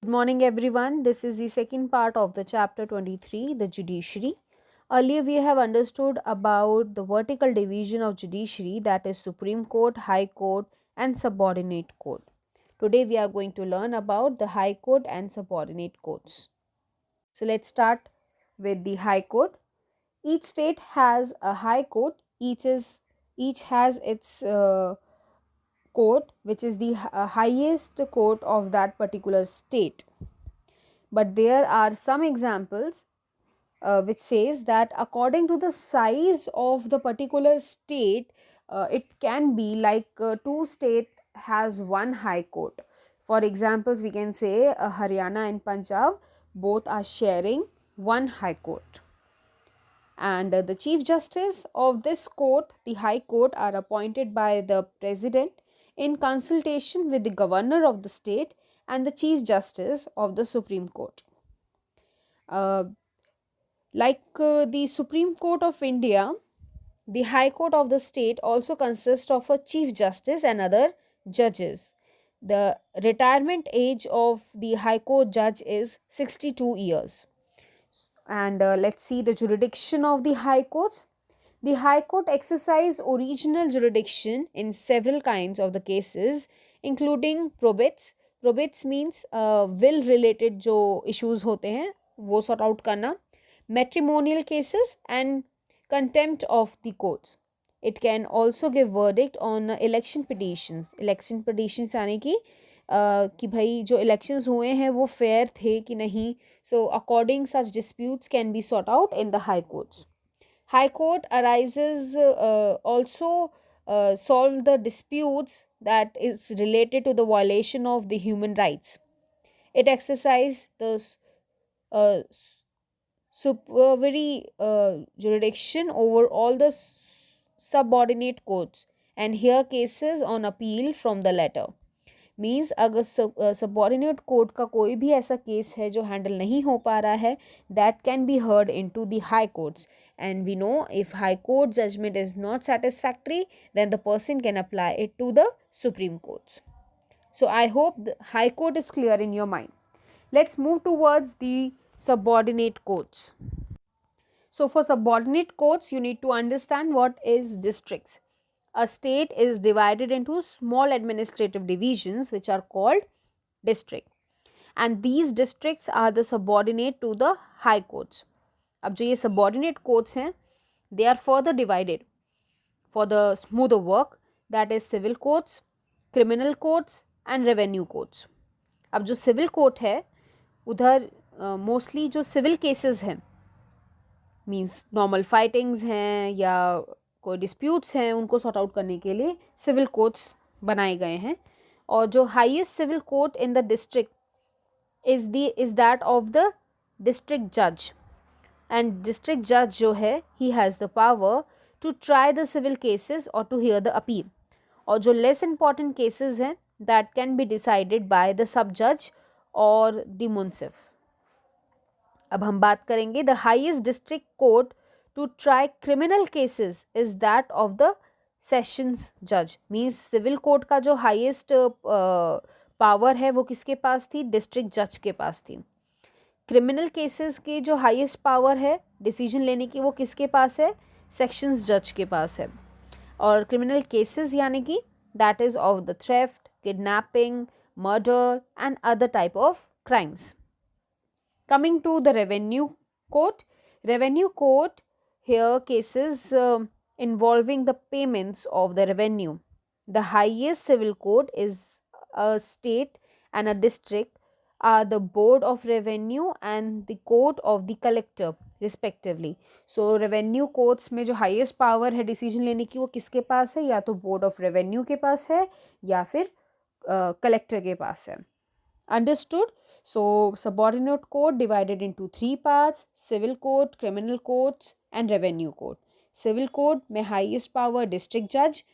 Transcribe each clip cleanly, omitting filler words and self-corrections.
Good morning, everyone. This is the second part of the chapter 23, the judiciary. Earlier, we have understood about the vertical division of judiciary, that is, Supreme Court, High Court, and subordinate court. Today, we are going to learn about the High Court and subordinate courts. So, let's start with the High Court. Each state has a High Court. Each has its court, which is the highest court of that particular state. But there are some examples which says that according to the size of the particular state, it can be like two state has one high court. For examples, we can say Haryana and Punjab both are sharing one high court, and the chief justice of this court, the high court, are appointed by the president in consultation with the governor of the state and the chief justice of the Supreme Court. uh, the Supreme Court of India, the High Court of the state also consists of a Chief Justice and other judges. The retirement age of the High Court judge is 62 years. And let's see the jurisdiction of the High Courts. The High Court exercise original jurisdiction in several kinds of the cases, including probates. Probates means will related जो issues होते हैं वो sort out करना, matrimonial cases and contempt of the courts. It can also give verdict on election petitions. Election petitions यानी कि भाई जो elections हुए हैं वो fair थे कि नहीं. So according such disputes can be sought out in the high courts. High court arises also solve the disputes that is related to the violation of the human rights. It exercise the uh, supervisory jurisdiction over all the subordinate courts and hear cases on appeal from the latter. Means अगर subordinate court का कोई भी ऐसा case है जो handle नहीं हो पा रहा है, that can be heard in to the high courts. And we know if high court judgment is not satisfactory, then the person can apply it to the Supreme Courts. So I hope the high court is clear in your mind. Let's move towards the subordinate courts. So for subordinate courts, you need to understand what is districts. A state is divided into small administrative divisions which are called district, and these districts are the subordinate to the high courts. अब जो ये subordinate courts हैं, they are further divided for the smoother work, that is civil courts, criminal courts and revenue courts. अब जो civil court है उधर mostly जो civil cases हैं, मीन्स नॉर्मल फाइटिंग्स हैं या कोई डिस्प्यूट्स हैं, उनको सॉर्ट आउट करने के लिए सिविल कोर्ट्स बनाए गए हैं. और जो highest civil court in the district is that of the district जज. एंड डिस्ट्रिक्ट जज जो है, he has the power to try the civil cases और टू हियर द अपील. और जो लेस इंपॉर्टेंट केसेस हैं, that can be decided by the sub जज और द मुंसिफ. अब हम बात करेंगे the highest district court to try criminal cases is that of the sessions जज. मीन्स सिविल कोर्ट का जो हाईएस्ट पावर है वो किसके पास थी? डिस्ट्रिक्ट जज के पास थी. क्रिमिनल केसेस की जो हाईएस्ट पावर है डिसीजन लेने की वो किसके पास है? सेक्शंस जज के पास है. और क्रिमिनल केसेस यानी कि that is of the theft, kidnapping, murder and other type of crimes. Coming to the revenue court, here cases involving the payments of the revenue. The highest civil court is a state and a district are the board of revenue and the court of the collector respectively. So revenue courts में जो highest power है decision लेने की वो किसके पास है? या तो board of revenue के पास है या फिर collector के पास है. Understood? So subordinate court divided into three parts: civil court, criminal courts and revenue court. Civil court में highest power district judge,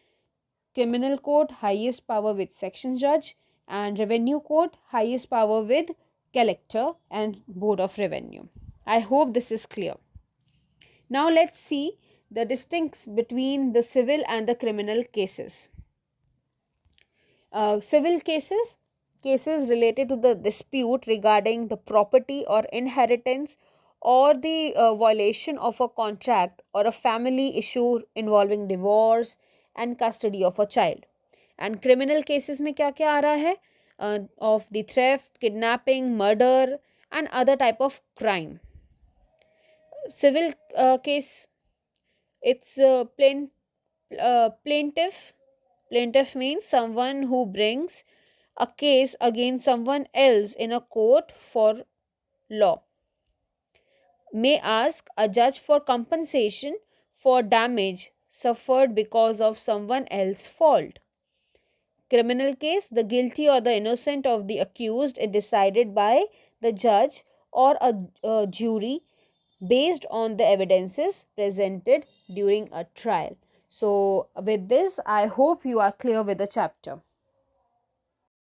criminal court highest power with section judge and revenue court highest power with collector and board of revenue. I hope this is clear. Now let's see the distincts between the civil and the criminal cases. Civil cases, cases related to the dispute regarding the property or inheritance, or the violation of a contract, or a family issue involving divorce and custody of a child. And criminal cases में क्या क्या आ रहा है? Of the theft, kidnapping, murder and other type of crime. Civil case, it's plaintiff. Plaintiff means someone who brings a case against someone else in a court for law. May ask a judge for compensation for damage suffered because of someone else's fault. Criminal case, the guilty or the innocent of the accused is decided by the judge or a jury based on the evidences presented during a trial. So, with this, I hope you are clear with the chapter.